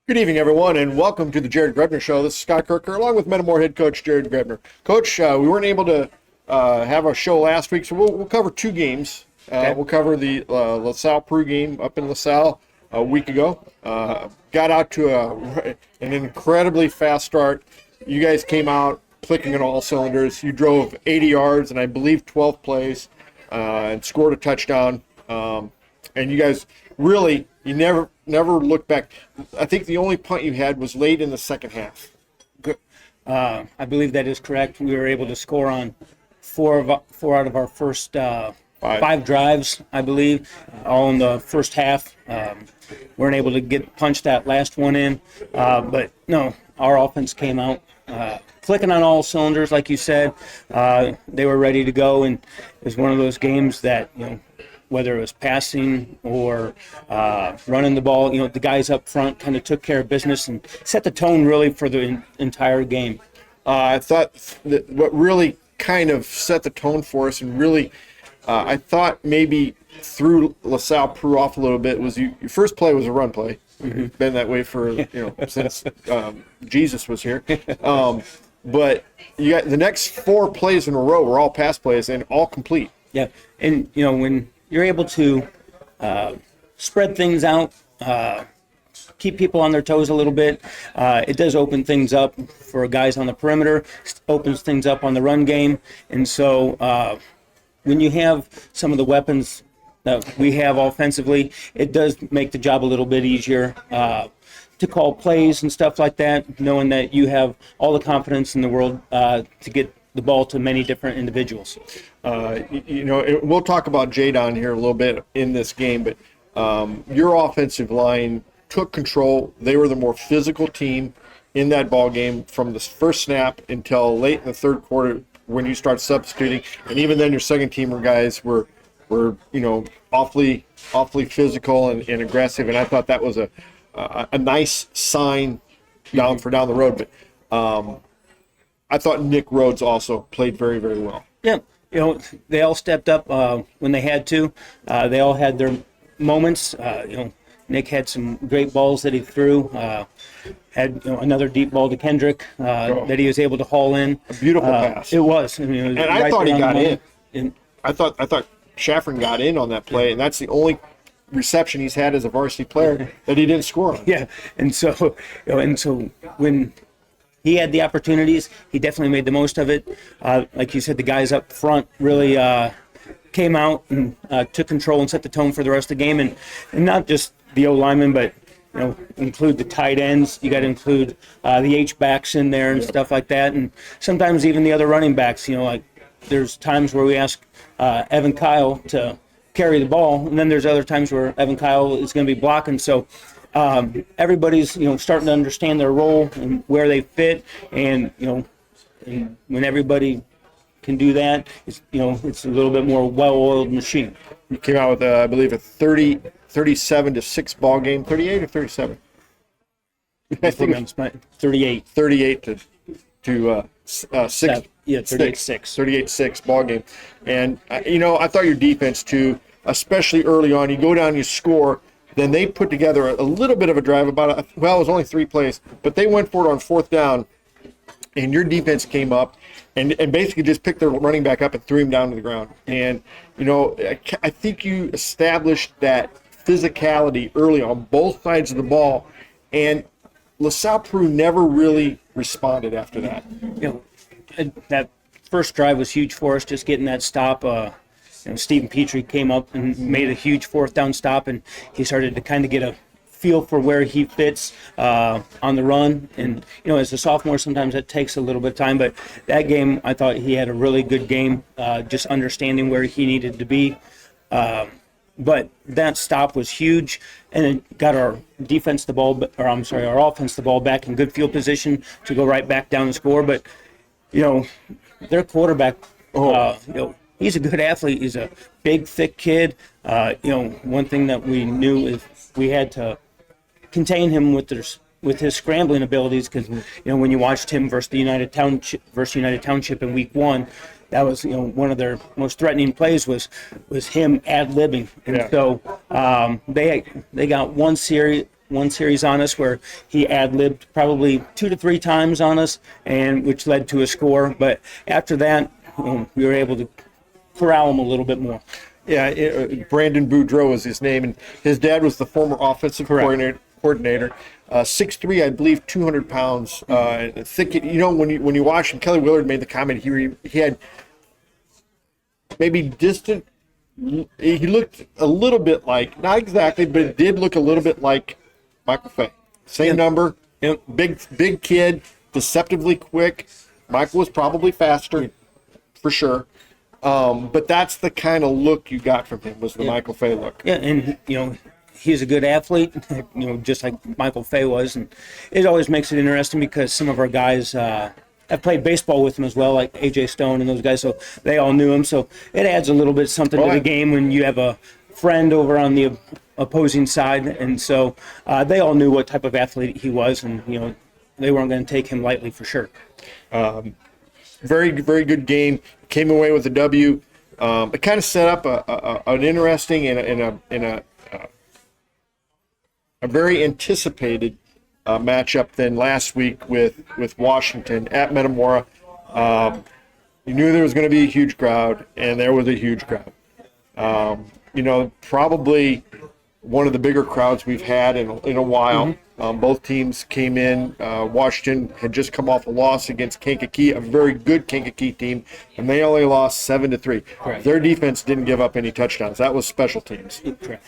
Good evening, everyone, and welcome to the Grebner Show. This is Scott Kerker, along with Metamore head coach Jared Grebner. Coach, we weren't able to have our show last week, so we'll cover two games. Okay. We'll cover the LaSalle Peru game up in LaSalle a week ago. Got out to an incredibly fast start. You guys came out clicking on all cylinders. You drove 80 yards and I believe 12 plays and scored a touchdown. And you guys really, you never looked back. I think the only punt you had was late in the second half. I believe that is correct. We were able to score on four out of our first five drives, I believe, all in the first half. Weren't able to punch that last one in, but no, our offense came out clicking on all cylinders, like you said. They were ready to go, and it was one of those games that, whether it was passing or running the ball, the guys up front kind of took care of business and set the tone really for the entire game. I thought that what really kind of set the tone for us and really, I thought maybe threw LaSalle Peru off a little bit was your first play was a run play. Mm-hmm. It's been that way for, since Jesus was here. But you got the next four plays in a row were all pass plays and all complete. Yeah, and, when you're able to spread things out, keep people on their toes a little bit. It does open things up for guys on the perimeter, opens things up on the run game. And so when you have some of the weapons that we have offensively, it does make the job a little bit easier to call plays and stuff like that, knowing that you have all the confidence in the world to get the ball to many different individuals. We'll talk about Jadon here a little bit in this game, but your offensive line took control. They were the more physical team in that ball game from the first snap until late in the third quarter when you start substituting. And even then, your second teamer guys were awfully physical and aggressive. And I thought that was a nice sign down the road. But I thought Nick Rhodes also played very, very well. Yeah, they all stepped up when they had to. They all had their moments. Nick had some great balls that he threw. Had another deep ball to Kendrick that he was able to haul in. A beautiful pass. It was. And I thought he got in. I thought Shaffron got in on that play, and that's the only reception he's had as a varsity player that he didn't score on. Yeah, and so when he had the opportunities, he definitely made the most of it. Like you said, the guys up front really came out and took control and set the tone for the rest of the game, and not just the O-linemen, but include the tight ends. You got to include the H-backs in there and stuff like that, and sometimes even the other running backs. Like there's times where we ask Evan Kyle to carry the ball, and then there's other times where Evan Kyle is going to be blocking. So everybody's starting to understand their role and where they fit, and and when everybody can do that, it's it's a little bit more well-oiled machine. You came out with I believe a 37-6 ball game. 38 or 37? I think it's 38. 38 to 6. Yeah, 38-6. 38-6 ball game. And I thought your defense too, especially early on, you go down, you score. Then they put together a little bit of a drive, it was only 3 plays, but they went for it on fourth down, and your defense came up and basically just picked their running back up and threw him down to the ground. And, I think you established that physicality early on both sides of the ball, and LaSalle Peru never really responded after that. That first drive was huge for us, just getting that stop. Stephen Petrie came up and made a huge fourth down stop, and he started to kind of get a feel for where he fits on the run. And, as a sophomore, sometimes that takes a little bit of time. But that game, I thought he had a really good game, just understanding where he needed to be. But that stop was huge, and it got our offense the ball back in good field position to go right back down and score. But, their quarterback, he's a good athlete. He's a big, thick kid. One thing that we knew is we had to contain him with his scrambling abilities, because when you watched him versus United Township in week 1, that was one of their most threatening plays was him ad-libbing, and so they got one series one series on us where he ad-libbed probably 2 to 3 times on us, and which led to a score. But after that, we were able to corral him a little bit more. Yeah, Brandon Boudreau was his name, and his dad was the former offensive coordinator. 6'3", I believe, 200 pounds. Thick. When you watch him, Kelly Willard made the comment he had maybe distant. He looked a little bit like, not exactly, but it did look a little bit like Michael Fay. Same number, big kid, deceptively quick. Michael was probably faster, for sure. But that's the kind of look you got from him, was the Michael Fay look. Yeah, and he's a good athlete, just like Michael Fay was, and it always makes it interesting because some of our guys have played baseball with him as well, like AJ Stone and those guys, so they all knew him. So it adds a little bit something to the game when you have a friend over on the opposing side, and so they all knew what type of athlete he was, and they weren't going to take him lightly for sure. Very, very good game. Came away with a W. It kind of set up an interesting and a very anticipated matchup then last week with Washington at Metamora. You knew there was going to be a huge crowd, and there was a huge crowd. Probably one of the bigger crowds we've had in a while. Mm-hmm. Both teams came in. Washington had just come off a loss against Kankakee, a very good Kankakee team, and they only lost 7-3. Correct. Their defense didn't give up any touchdowns. That was special teams. Correct.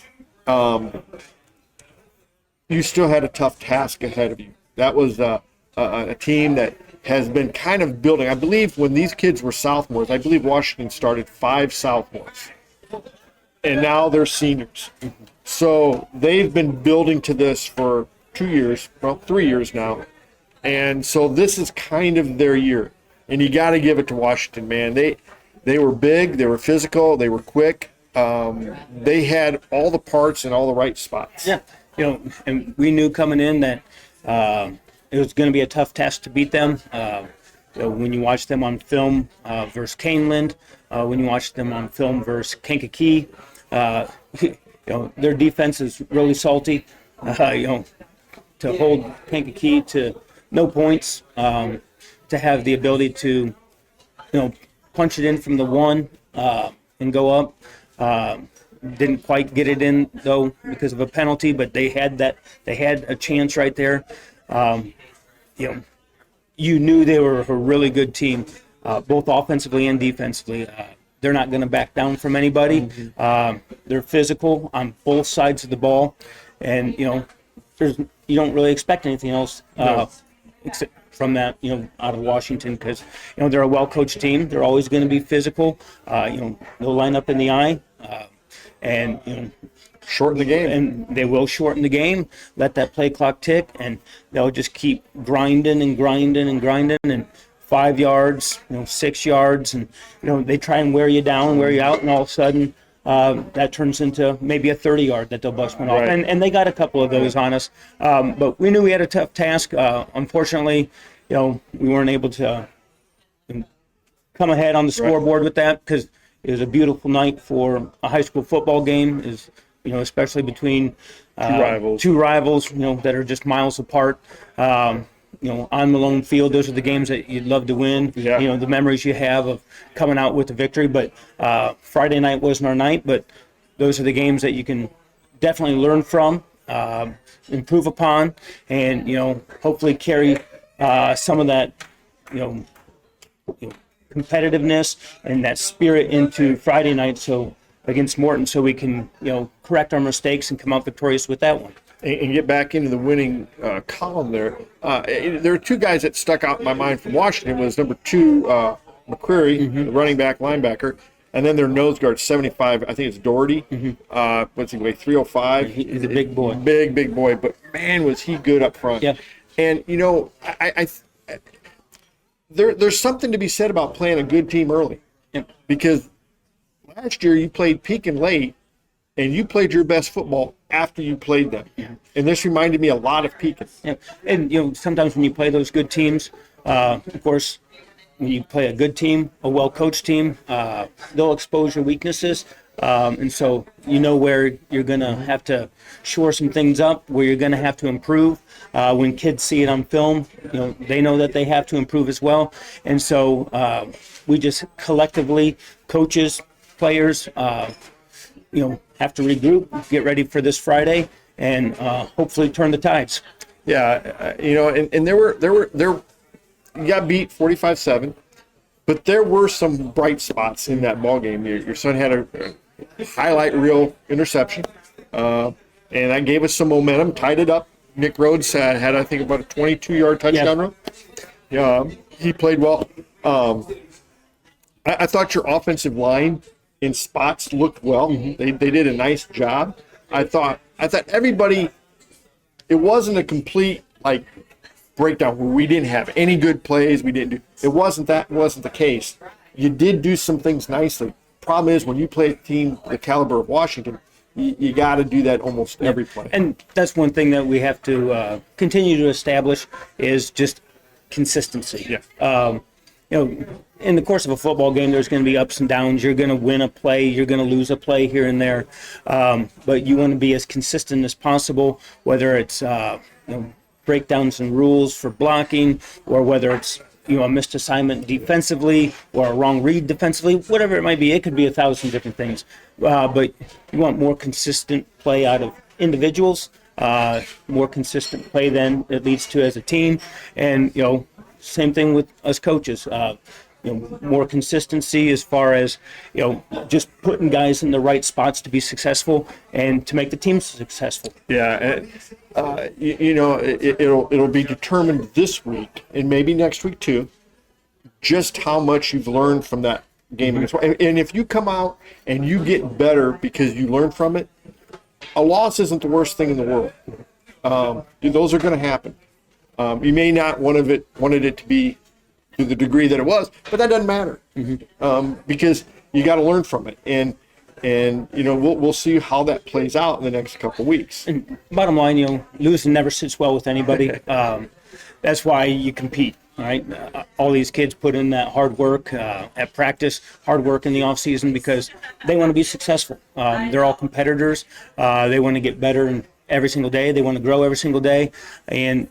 You still had a tough task ahead of you. That was a team that has been kind of building. I believe when these kids were sophomores, I believe Washington started 5 sophomores, and now they're seniors. Mm-hmm. So they've been building to this for 2 years, well, 3 years now, and so this is kind of their year. And you got to give it to Washington, man. They were big, they were physical, they were quick. They had all the parts in all the right spots. Yeah. And we knew coming in that it was going to be a tough task to beat them. When you watch them on film versus Caneland, when you watch them on film versus Kankakee, their defense is really salty. To hold Kankakee to no points, to have the ability to, punch it in from the 1 and go up. Didn't quite get it in though because of a penalty, but they had a chance right there. You knew they were a really good team, both offensively and defensively. They're not going to back down from anybody. Mm-hmm. They're physical on both sides of the ball, and you don't really expect anything else except from that, out of Washington, because they're a well-coached team. They're always going to be physical. They'll line up in the eye. And shorten the game, and they will shorten the game. Let that play clock tick, and they'll just keep grinding and grinding and grinding. And 5 yards, 6 yards, and they try and wear you down, wear you out, and all of a sudden that turns into maybe a 30-yard that they'll bust one off. And they got a couple of those on us, but we knew we had a tough task. Unfortunately, we weren't able to come ahead on the scoreboard with that because it was a beautiful night for a high school football game, especially between two rivals, that are just miles apart. On Malone Field, those are the games that you'd love to win. Yeah. The memories you have of coming out with the victory. But Friday night wasn't our night, but those are the games that you can definitely learn from, improve upon, and, hopefully carry some of that, competitiveness and that spirit into Friday night against Morton, so we can correct our mistakes and come out victorious with that one and get back into the winning column there. There are 2 guys that stuck out in my mind from Washington. Was number 2 McCreary, mm-hmm. the running back linebacker, and then their nose guard 75, I think it's Doherty. Mm-hmm. What's he weigh, 305? He's a big boy, big boy, but man was he good up front. Yeah. And There's something to be said about playing a good team early. Yeah. Because last year you played Pekin late, and you played your best football after you played them. Yeah. And this reminded me a lot of Pekin. Yeah. And, sometimes when you play those good teams, of course, when you play a good team, a well-coached team, they'll expose your weaknesses. And so you know where you're going to have to shore some things up, where you're going to have to improve. When kids see it on film, they know that they have to improve as well. And so we just collectively, coaches, players, have to regroup, get ready for this Friday, and hopefully turn the tides. Yeah, and there you got beat 45-7, but there were some bright spots in that ball game. Your son had a highlight reel interception, and that gave us some momentum, tied it up. Nick Rhodes had I think about a 22-yard touchdown run. Yeah, he played well. I thought your offensive line in spots looked well. They did a nice job. I thought everybody. It wasn't a complete breakdown where we didn't have any good plays. It wasn't the case. You did do some things nicely. Problem is, when you play a team the caliber of Washington, you got to do that almost every play. And that's one thing that we have to continue to establish is just consistency. Yeah. In the course of a football game, there's going to be ups and downs. You're going to win a play. You're going to lose a play here and there. But you want to be as consistent as possible, whether it's breakdowns and rules for blocking, or whether it's a missed assignment defensively or a wrong read defensively, whatever it might be. It could be 1,000 different things. But you want more consistent play out of individuals, more consistent play than it leads to as a team. And, same thing with us coaches. More consistency as far as just putting guys in the right spots to be successful and to make the team successful. Yeah, it'll be determined this week and maybe next week too, just how much you've learned from that game. And if you come out and you get better because you learn from it, a loss isn't the worst thing in the world. Those are going to happen. You may not wanted it to be to the degree that it was, but that doesn't matter because you got to learn from it, and we'll see how that plays out in the next couple of weeks. And bottom line, losing never sits well with anybody. That's why you compete, right? All these kids put in that hard work at practice, hard work in the off season because they want to be successful. They're all competitors. They want to get better every single day. They want to grow every single day, and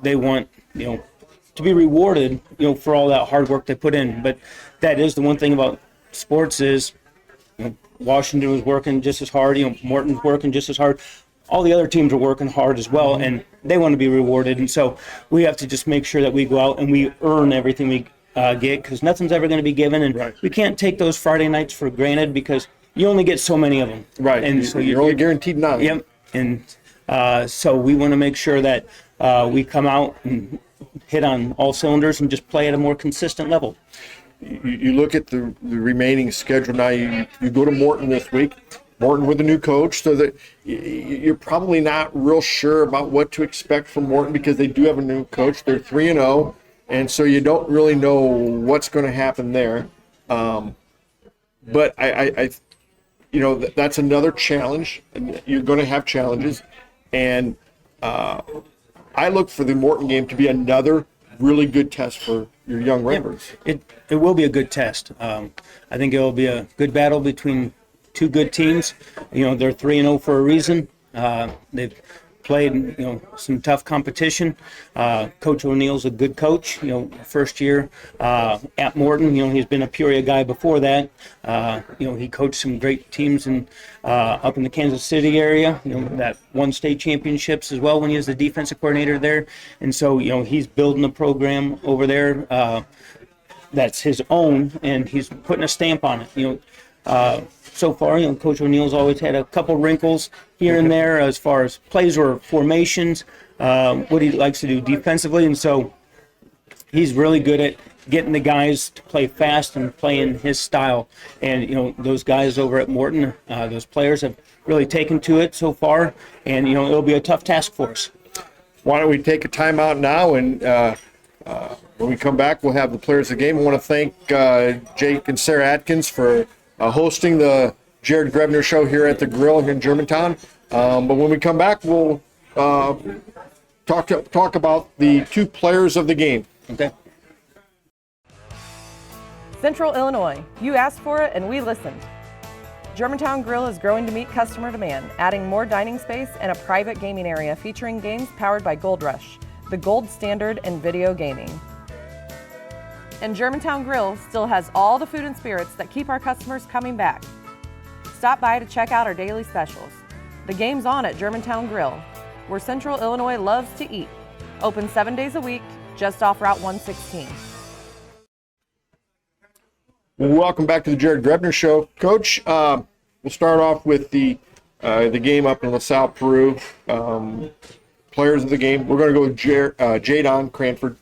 they want to be rewarded, for all that hard work they put in. But that is the one thing about sports is, Washington was working just as hard. Morton's working just as hard. All the other teams are working hard as well, and they want to be rewarded. And so we have to just make sure that we go out and we earn everything we get, because nothing's ever going to be given, and we can't take those Friday nights for granted because you only get so many of them. Right. And so you're only guaranteed 9. Yep. And so we want to make sure that we come out and hit on all cylinders and just play at a more consistent level. You look at the remaining schedule now. You go to Morton this week. Morton with a new coach, so that you're probably not real sure about what to expect from Morton because they do have a new coach. They're 3-0, and so you don't really know what's going to happen there. But that's another challenge. You're going to have challenges, and I look for the Morton game to be another really good test for your young Redbirds. It will be a good test. I think it will be a good battle between two good teams. They're 3-0 for a reason. They've played some tough competition. Coach O'Neill's a good coach. First year at Morton. He's been a Peoria guy before that. He coached some great teams up in the Kansas City area. That won state championships as well when he was the defensive coordinator there. And so he's building a program over there that's his own, and he's putting a stamp on it. So far, Coach O'Neill's always had a couple wrinkles here and there as far as plays or formations, what he likes to do defensively. And so he's really good at getting the guys to play fast and play in his style. And, those guys over at Morton, those players have really taken to it so far. And, it'll be a tough task for us. Why don't we take a timeout now, and when we come back, we'll have the players of the game. I want to thank Jake and Sarah Atkins for hosting the Jared Grebner Show here at the Grill here in Germantown. But when we come back, we'll talk about the 2 players of the game. Okay. Central Illinois, you asked for it and we listened. Germantown Grill is growing to meet customer demand, adding more dining space and a private gaming area featuring games powered by Gold Rush, the gold standard in video gaming. And Germantown Grill still has all the food and spirits that keep our customers coming back. Stop by to check out our daily specials. The game's on at Germantown Grill, where Central Illinois loves to eat. Open 7 days a week, just off Route 116. Welcome back to the Jared Grebner Show. Coach, we'll start off with the game up in LaSalle, Peru. Players of the game. We're going to go with Jadon Cranford,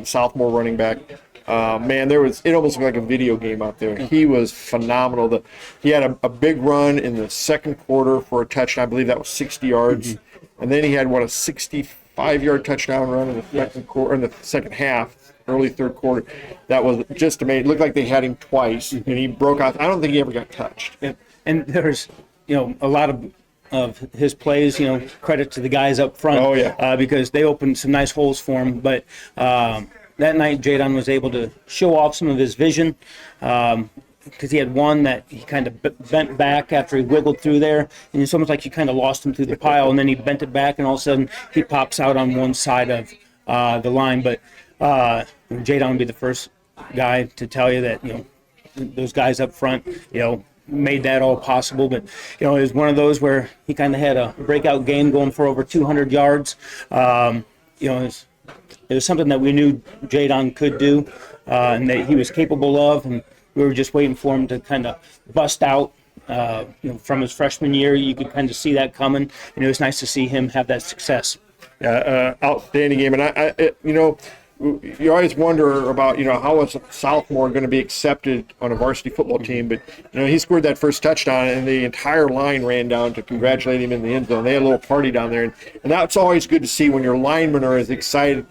sophomore running back. Man, it almost looked like a video game out there. He was phenomenal. He had a big run in the second quarter for a touchdown. I believe that was 60 yards. Mm-hmm. And then he had, a 65-yard touchdown run in the second quarter, in the second half. Early third quarter, that was just amazing. It looked like they had him twice, and he broke out. I don't think he ever got touched. And there's, a lot of his plays, credit to the guys up front. Oh, yeah. Because they opened some nice holes for him. But that night, Jadon was able to show off some of his vision. Because he had one that he kind of bent back after he wiggled through there, and it's almost like you kind of lost him through the pile, and then he bent it back, and all of a sudden he pops out on one side of the line. But Jadon would be the first guy to tell you that those guys up front made that all possible. But it was one of those where he kind of had a breakout game, going for over 200 yards. It was something that we knew Jadon could do, and that he was capable of, and we were just waiting for him to kind of bust out. From his freshman year, you could kind of see that coming, and it was nice to see him have that success. Outstanding game, and you always wonder about how is a sophomore going to be accepted on a varsity football team, but he scored that first touchdown, and the entire line ran down to congratulate him in the end zone. They had a little party down there, and that's always good to see when your linemen are as excited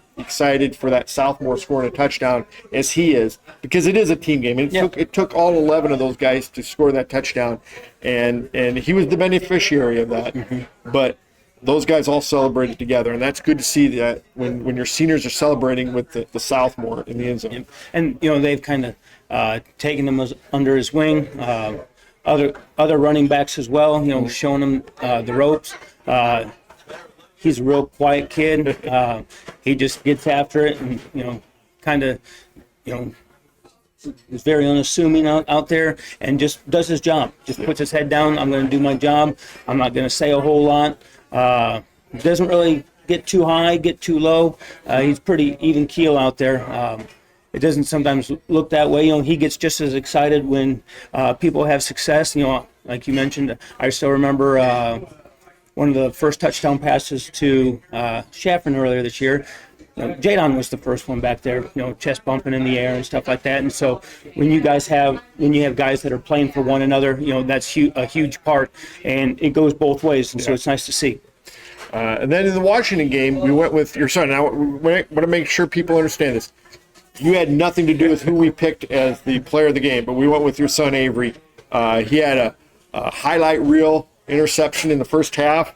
for that sophomore scoring a touchdown as he is, because it is a team game. It took all 11 of those guys to score that touchdown, and he was the beneficiary of that. Mm-hmm. But those guys all celebrated together, and that's good to see that when your seniors are celebrating with the sophomore in the end zone. And they've kind of taken him under his wing. Other running backs as well, showing him the ropes. He's a real quiet kid. He just gets after it, and kind of is very unassuming out there, and just does his job. Just puts his head down. I'm going to do my job. I'm not going to say a whole lot. Doesn't really get too high, get too low. He's pretty even keel out there. It doesn't sometimes look that way. He gets just as excited when people have success. Like you mentioned, I still remember one of the first touchdown passes to Shaffron earlier this year. Jadon was the first one back there, chest bumping in the air and stuff like that. And so when you have guys that are playing for one another, that's a huge part, and it goes both ways. And so it's nice to see. And then in the Washington game, we went with your son. Now, we want to make sure people understand this. You had nothing to do with who we picked as the player of the game, but we went with your son, Avery. He had a highlight reel interception in the first half,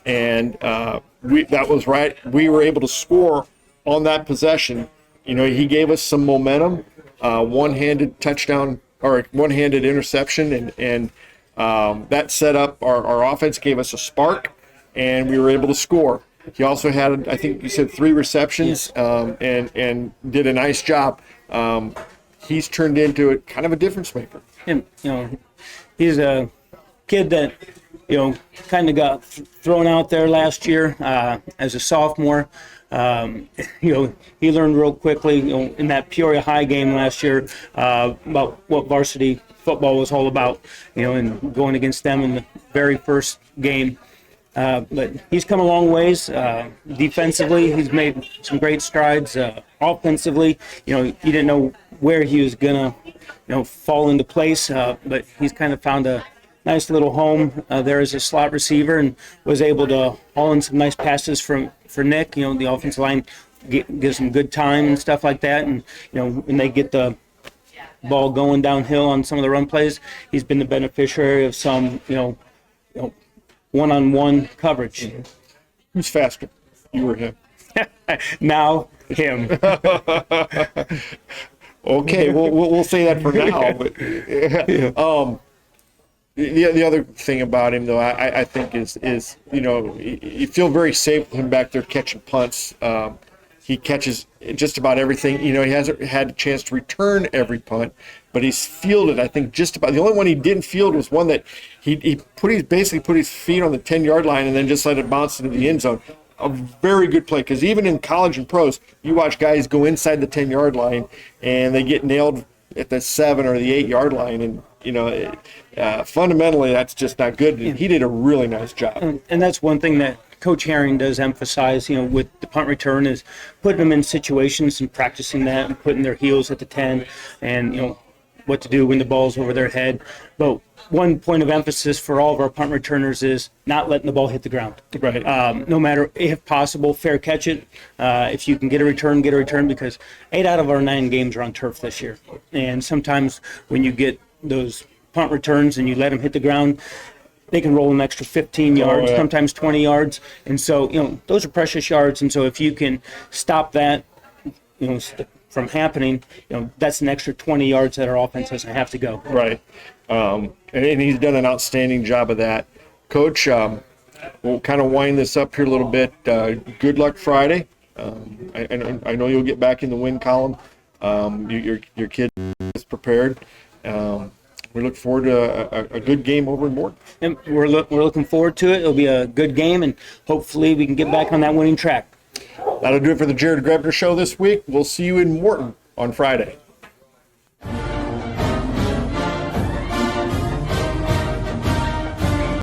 and that was right. We were able to score on that possession. He gave us some momentum, one-handed touchdown or one-handed interception, and that set up our offense, gave us a spark, and we were able to score. He also had, I think you said, 3 receptions, and did a nice job. He's turned into kind of a difference maker. And he's a kid that kind of got thrown out there last year as a sophomore. He learned real quickly, in that Peoria High game last year, about what varsity football was all about, and going against them in the very first game. But he's come a long ways. Defensively, he's made some great strides. Offensively, you didn't know where he was gonna, fall into place. But he's kind of found a nice little home there as a slot receiver, and was able to haul in some nice passes for Nick. The offensive line gives him good time and stuff like that. And when they get the ball going downhill on some of the run plays, he's been the beneficiary of some one-on-one coverage. Who's faster, you or him? Now him. Okay, we'll say that for now. But, The other thing about him, though, I think is you feel very safe with him back there catching punts. He catches just about everything. He hasn't had a chance to return every punt, but he's fielded, I think, just about. The only one he didn't field was one that he basically put his feet on the 10-yard line and then just let it bounce into the end zone. A very good play, because even in college and pros, you watch guys go inside the 10-yard line and they get nailed at the 7 or the 8-yard line, and fundamentally that's just not good. And he did a really nice job. And that's one thing that Coach Herring does emphasize, with the punt return, is putting them in situations and practicing that and putting their heels at the 10 and, what to do when the ball's over their head. But one point of emphasis for all of our punt returners is not letting the ball hit the ground. Right. No matter, if possible, fair catch it. If you can get a return, because 8 out of our 9 games are on turf this year. And sometimes when you get those punt returns and you let them hit the ground, they can roll an extra 15 yards, sometimes 20 yards. And so, those are precious yards. And so if you can stop that, from happening, that's an extra 20 yards that our offense doesn't have to go. Right. And he's done an outstanding job of that. Coach, we'll kind of wind this up here a little bit. Good luck Friday. I know you'll get back in the win column. Your kid is prepared. We look forward to a good game over in Morton. And we're looking forward to it. It'll be a good game, and hopefully we can get back on that winning track. That'll do it for the Jared Grebner Show this week. We'll see you in Morton on Friday.